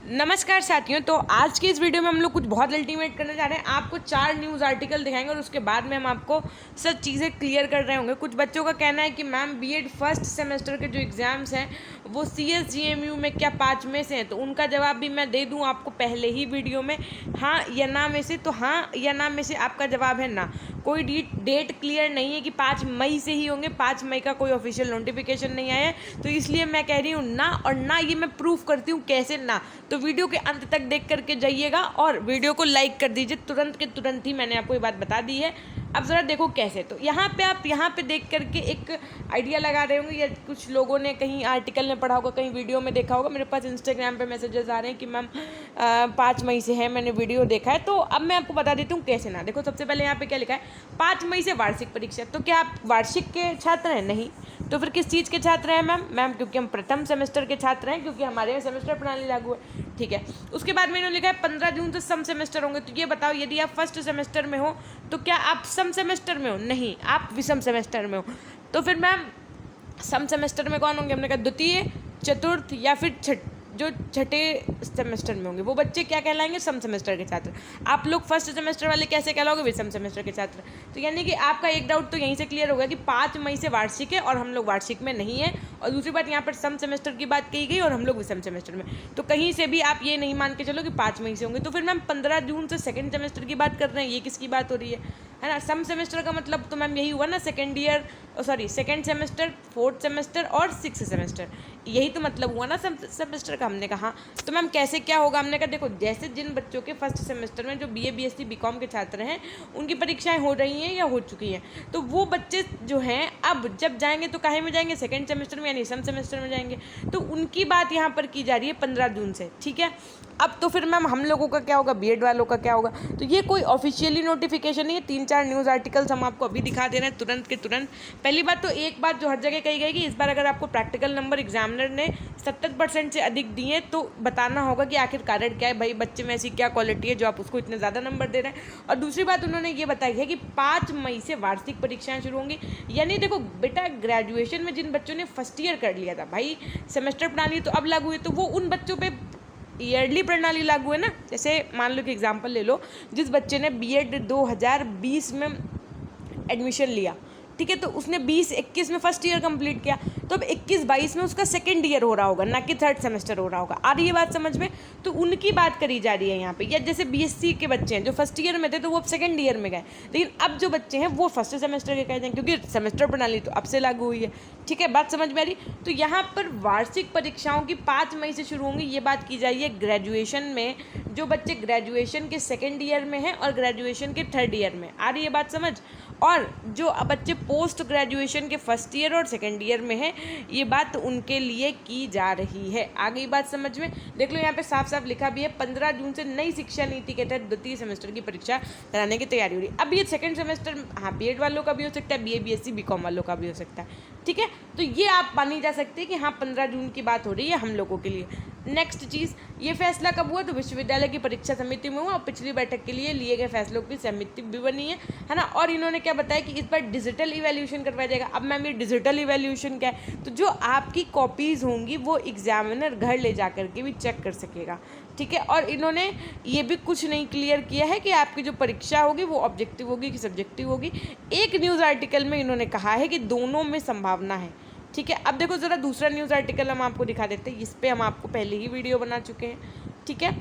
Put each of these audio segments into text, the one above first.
नमस्कार साथियों। तो आज की इस वीडियो में हम लोग कुछ बहुत अल्टीमेट करने जा रहे हैं। आपको 4 न्यूज़ आर्टिकल दिखाएंगे और उसके बाद में हम आपको सब चीज़ें क्लियर कर रहे होंगे। कुछ बच्चों का कहना है कि मैम बीएड फर्स्ट सेमेस्टर के जो एग्ज़ाम्स हैं वो CSGMU में क्या 5 में से हैं, तो उनका जवाब भी मैं दे दूं आपको पहले ही वीडियो में, हाँ या ना में से। तो हाँ या ना में से आपका जवाब है ना। कोई डेट क्लियर नहीं है कि 5 मई से ही होंगे। 5 मई का कोई ऑफिशियल नोटिफिकेशन नहीं आया है, तो इसलिए मैं कह रही हूँ ना। और ना ये मैं प्रूफ करती हूँ कैसे ना, तो वीडियो के अंत तक देख करके जाइएगा और वीडियो को लाइक कर दीजिए तुरंत के तुरंत ही। मैंने आपको ये बात बता दी है। अब ज़रा देखो कैसे। तो यहाँ पे आप यहाँ पे देख करके एक आइडिया लगा रहे होंगे, या कुछ लोगों ने कहीं आर्टिकल में पढ़ा होगा, कहीं वीडियो में देखा होगा। मेरे पास इंस्टाग्राम पे मैसेजेस आ रहे हैं कि मैम 5 मई से है, मैंने वीडियो देखा है। तो अब मैं आपको बता देती हूँ कैसे ना। देखो सबसे पहले यहाँ पे क्या लिखा है, 5 मई से वार्षिक परीक्षा। तो क्या आप वार्षिक के छात्र हैं? नहीं। तो फिर किस चीज़ के छात्र हैं मैम? क्योंकि हम प्रथम सेमेस्टर के छात्र हैं, क्योंकि हमारे यहाँ सेमेस्टर प्रणाली लागू है। ठीक है। उसके बाद में इन्होंने लिखा है 15 जून से सम सेमेस्टर होंगे। तो ये बताओ, यदि आप फर्स्ट सेमेस्टर में हो तो क्या आप सम सेमेस्टर में हो? नहीं, आप विषम सेमेस्टर में हो। तो फिर मैम सम सेमेस्टर में कौन होंगे? हमने कहा द्वितीय, चतुर्थ या फिर जो छठे सेमेस्टर में होंगे वो बच्चे क्या कहलाएंगे? सम सेमेस्टर के छात्र। आप लोग फर्स्ट सेमेस्टर वाले कैसे कहलाओगे? विषम सेमेस्टर के छात्र। तो यानी कि आपका एक डाउट तो यहीं से क्लियर हो गया कि 5 मई से वार्षिक है और हम लोग वार्षिक में नहीं है। और दूसरी बात, यहाँ पर सम सेमेस्टर की बात कही गई और हम लोग विषम सेमेस्टर में। तो कहीं से भी आप ये नहीं मान के चलो कि 5 मई से होंगे। तो फिर मैम 15 जून से सेकेंड सेमेस्टर की बात कर रहे हैं, ये किसकी बात हो रही है ना? सम सेमेस्टर का मतलब तो मैम यही हुआ ना, सेकेंड सेमेस्टर, फोर्थ सेमेस्टर और 6th सेमेस्टर। यही तो मतलब हुआ ना सम सेमेस्टर का। हमने कहा तो मैम कैसे क्या होगा? हमने कहा देखो, जैसे जिन बच्चों के फर्स्ट सेमेस्टर में जो BA BSc BCom के छात्र हैं उनकी परीक्षाएं हो रही हैं या हो चुकी हैं, तो वो बच्चे जो हैं अब जब जाएंगे तो काहे में जाएंगे? सेकेंड सेमेस्टर में, यानी सम सेमेस्टर में जाएंगे। तो उनकी बात यहाँ पर की जा रही है 15 जून से। ठीक है। अब तो फिर मैम हम लोगों का क्या होगा? बीएड वालों का क्या होगा? तो ये कोई ऑफिशियली नोटिफिकेशन नहीं है। 3-4 न्यूज़ आर्टिकल्स हम आपको अभी दिखा दे रहे हैं तुरंत के तुरंत। पहली बात तो एक बात जो हर जगह कही गई कि इस बार अगर आपको प्रैक्टिकल नंबर एग्जामिनर ने 70% से अधिक दिए तो बताना होगा कि आखिर कारण क्या है। भाई बच्चे में ऐसी क्या क्वालिटी है जो आप उसको इतने ज़्यादा नंबर दे रहे हैं। और दूसरी बात उन्होंने ये बताई है कि 5 मई से वार्षिक परीक्षाएं शुरू होंगी। यानी देखो बेटा, ग्रेजुएशन में जिन बच्चों ने फर्स्ट ईयर कर लिया था, भाई सेमेस्टर प्रणाली तो अब लागू हुई, तो वो उन बच्चों पर ईयरली प्रणाली लागू है ना। जैसे मान लो कि एग्जांपल ले लो, जिस बच्चे ने बीएड 2020 में एडमिशन लिया, ठीक है, तो उसने 20-21 में फर्स्ट ईयर कंप्लीट किया, तो अब 21-22 में उसका सेकंड ईयर हो रहा होगा, ना कि थर्ड सेमेस्टर हो रहा होगा। आ रही है बात समझ में? तो उनकी बात करी जा रही है यहाँ पे। या जैसे BSc के बच्चे हैं जो फर्स्ट ईयर में थे तो वो अब सेकंड ईयर में गए, लेकिन अब जो बच्चे हैं वो फर्स्ट सेमेस्टर के कहते हैं, क्योंकि सेमेस्टर प्रणाली तो अब से लागू हुई है। ठीक है, बात समझ में आ रही? तो यहाँ पर वार्षिक परीक्षाओं की 5 मई से शुरू होंगी, ये बात की जा रही है ग्रेजुएशन में। जो बच्चे ग्रेजुएशन के सेकेंड ईयर में हैं और ग्रेजुएशन के थर्ड ईयर में, आ रही है बात समझ? और जो बच्चे पोस्ट ग्रेजुएशन के फर्स्ट ईयर और सेकेंड ईयर में हैं, ये बात उनके लिए की जा रही है। आ गई बात समझ में? देख लो यहाँ पे साफ साफ लिखा भी है, 15 जून से नई शिक्षा नीति के तहत द्वितीय सेमेस्टर की परीक्षा कराने की तैयारी हो रही है। अब ये सेकंड सेमेस्टर हाँ बीएड वालों का भी हो सकता है, BA BSc BCom वालों का भी हो सकता है। ठीक है, तो ये आप मानी जा सकती है कि हाँ 15 जून की बात हो रही है हम लोगों के लिए। नेक्स्ट चीज़, ये फैसला कब हुआ? तो विश्वविद्यालय की परीक्षा समिति में हुआ और पिछली बैठक के लिए लिए गए फैसलों की समिति भी बनी है ना। और इन्होंने क्या बताया कि इस बार डिजिटल इवैल्यूएशन करवाया जाएगा। अब मैम ये डिजिटल इवैल्यूएशन क्या है? तो जो आपकी कॉपीज़ होंगी वो एग्जामिनर घर ले जा करके भी चेक कर सकेगा। ठीक है, और इन्होंने ये भी कुछ नहीं क्लियर किया है कि आपकी जो परीक्षा होगी वो ऑब्जेक्टिव होगी कि सब्जेक्टिव होगी। एक न्यूज़ आर्टिकल में इन्होंने कहा है कि दोनों में संभावना है। ठीक है, अब देखो ज़रा दूसरा न्यूज़ आर्टिकल हम आपको दिखा देते हैं, इस पर हम आपको पहले ही वीडियो बना चुके हैं। ठीक है,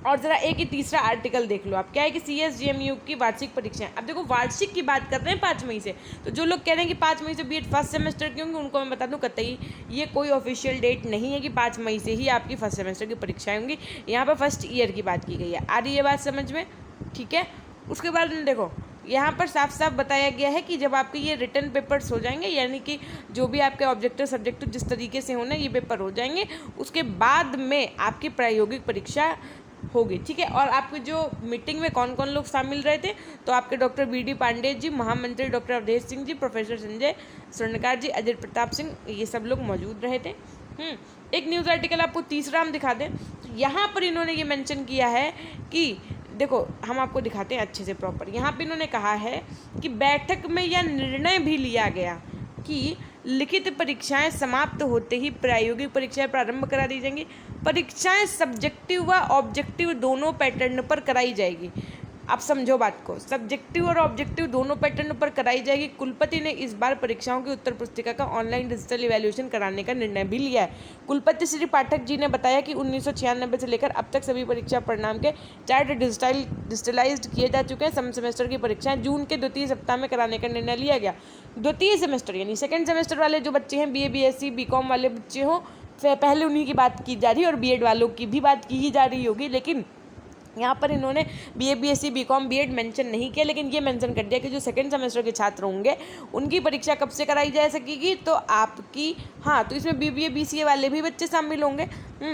और ज़रा एक ही तीसरा आर्टिकल देख लो आप, क्या है कि CSGMU की वार्षिक परीक्षाएं। अब देखो वार्षिक की बात कर रहे हैं 5 मई से, तो जो लोग कह रहे हैं कि 5 मई से BEd फर्स्ट सेमेस्टर की होंगी, उनको मैं बता दूं कतई ये कोई ऑफिशियल डेट नहीं है कि 5 मई से ही आपकी फर्स्ट सेमेस्टर की परीक्षाएं होंगी। यहाँ पर फर्स्ट ईयर की बात की गई है। आ रही है बात समझ में? ठीक है, उसके बाद देखो यहाँ पर साफ साफ बताया गया है कि जब आपके ये रिटन पेपर्स हो जाएंगे, यानी कि जो भी आपके ऑब्जेक्टिव सब्जेक्टिव जिस तरीके से होना ये पेपर हो जाएंगे, उसके बाद में आपकी प्रायोगिक परीक्षा होगी। ठीक है, और आपकी जो मीटिंग में कौन कौन लोग शामिल रहे थे? तो आपके डॉक्टर BD पांडे जी, महामंत्री डॉक्टर अवधेश सिंह जी, प्रोफेसर संजय स्वर्णकार जी, अजय प्रताप सिंह, ये सब लोग मौजूद रहे थे। एक न्यूज़ आर्टिकल आपको तीसरा हम दिखा दें, तो यहाँ पर इन्होंने ये मेंशन किया है कि देखो हम आपको दिखाते हैं अच्छे से प्रॉपर। यहाँ पे इन्होंने कहा है कि बैठक में यह निर्णय भी लिया गया कि लिखित परीक्षाएं समाप्त होते ही प्रायोगिक परीक्षाएं प्रारंभ करा दी जाएंगी। परीक्षाएं सब्जेक्टिव व ऑब्जेक्टिव दोनों पैटर्न पर कराई जाएगी। आप समझो बात को, सब्जेक्टिव और ऑब्जेक्टिव दोनों पैटर्न पर कराई जाएगी। कुलपति ने इस बार परीक्षाओं की उत्तर पुस्तिका का ऑनलाइन डिजिटल इवैल्यूएशन कराने का निर्णय भी लिया है। कुलपति श्री पाठक जी ने बताया कि 1996 से लेकर अब तक सभी परीक्षा परिणाम के चार्ट डिजिटलाइज्ड किए जा चुके हैं। सम सेमेस्टर की परीक्षाएं जून के द्वितीय सप्ताह में कराने का निर्णय लिया गया। द्वितीय सेमेस्टर यानी सेकेंड सेमेस्टर वाले जो बच्चे हैं, BA BSc BCom वाले बच्चे हों, पहले उन्हीं की बात की जा रही है और B.Ed वालों की भी बात की ही जा रही होगी, लेकिन यहाँ पर इन्होंने BA BSc BCom B.Ed mention नहीं किया, लेकिन ये मेंशन कर दिया कि जो सेकंड सेमेस्टर के छात्र होंगे उनकी परीक्षा कब से कराई जा सकेगी। तो आपकी तो इसमें BBA BCA वाले भी बच्चे शामिल होंगे।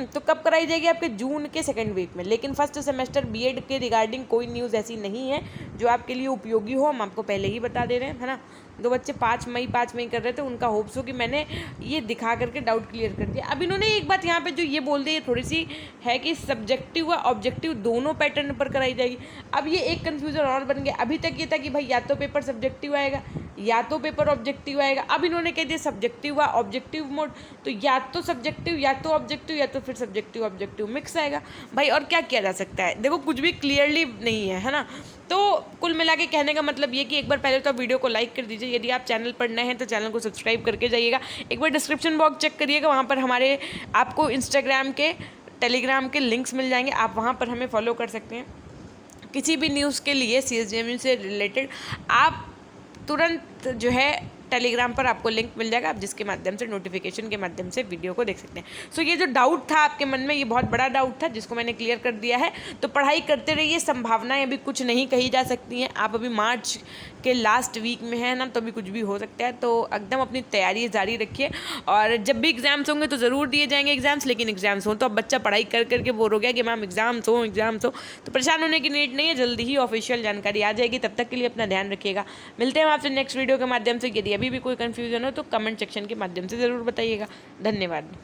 तो कब कराई जाएगी? आपके जून के सेकंड वीक में। लेकिन फर्स्ट सेमेस्टर B.Ed के रिगार्डिंग कोई न्यूज़ ऐसी नहीं है जो आपके लिए उपयोगी हो, हम आपको पहले ही बता दे रहे हैं, है ना। दो बच्चे 5 मई कर रहे थे, उनका होप्स हो कि मैंने ये दिखा करके डाउट क्लियर कर दिया। अब इन्होंने एक बात यहाँ पे जो ये बोल दी, ये थोड़ी सी है कि सब्जेक्टिव व ऑब्जेक्टिव दोनों पैटर्न पर कराई जाएगी। अब ये एक कन्फ्यूजन और बन गया। अभी तक ये था कि भाई या तो पेपर सब्जेक्टिव आएगा या तो पेपर ऑब्जेक्टिव आएगा। अब इन्होंने कह दिया सब्जेक्टिव व ऑब्जेक्टिव मोड, तो या तो सब्जेक्टिव या तो ऑब्जेक्टिव या तो फिर सब्जेक्टिव ऑब्जेक्टिव मिक्स आएगा। भाई और क्या किया जा सकता है? देखो कुछ भी क्लियरली नहीं है ना। तो कुल मिला के कहने का मतलब ये कि एक बार पहले तो वीडियो को लाइक कर दीजिए। यदि आप चैनल पर नए हैं तो चैनल को सब्सक्राइब करके जाइएगा। एक बार डिस्क्रिप्शन बॉक्स चेक करिएगा, वहाँ पर हमारे आपको इंस्टाग्राम के टेलीग्राम के लिंक्स मिल जाएंगे, आप वहाँ पर हमें फॉलो कर सकते हैं। किसी भी न्यूज़ के लिए CSJMU से रिलेटेड आप तुरंत जो है टेलीग्राम पर आपको लिंक मिल जाएगा, आप जिसके माध्यम से नोटिफिकेशन के माध्यम से वीडियो को देख सकते हैं। सो ये जो डाउट था आपके मन में, ये बहुत बड़ा डाउट था जिसको मैंने क्लियर कर दिया है। तो पढ़ाई करते रहिए, संभावनाएं अभी कुछ नहीं कही जा सकती हैं। आप अभी मार्च के लास्ट वीक में है ना, तो अभी कुछ भी हो सकता है। तो एकदम अपनी तैयारी जारी रखिए, और जब भी एग्जाम्स होंगे तो ज़रूर दिए जाएंगे एग्जाम्स। लेकिन एग्जाम्स हों तो अब बच्चा पढ़ाई कर करके बोर हो गया कि मैम एग्जाम्स हो, तो परेशान होने की नीड नहीं है। जल्दी ही ऑफिशियल जानकारी आ जाएगी। तब तक के लिए अपना ध्यान रखिएगा। मिलते हैं आपसे नेक्स्ट वीडियो के माध्यम से। यदि अभी भी कोई कन्फ्यूजन हो तो कमेंट सेक्शन के माध्यम से ज़रूर बताइएगा। धन्यवाद।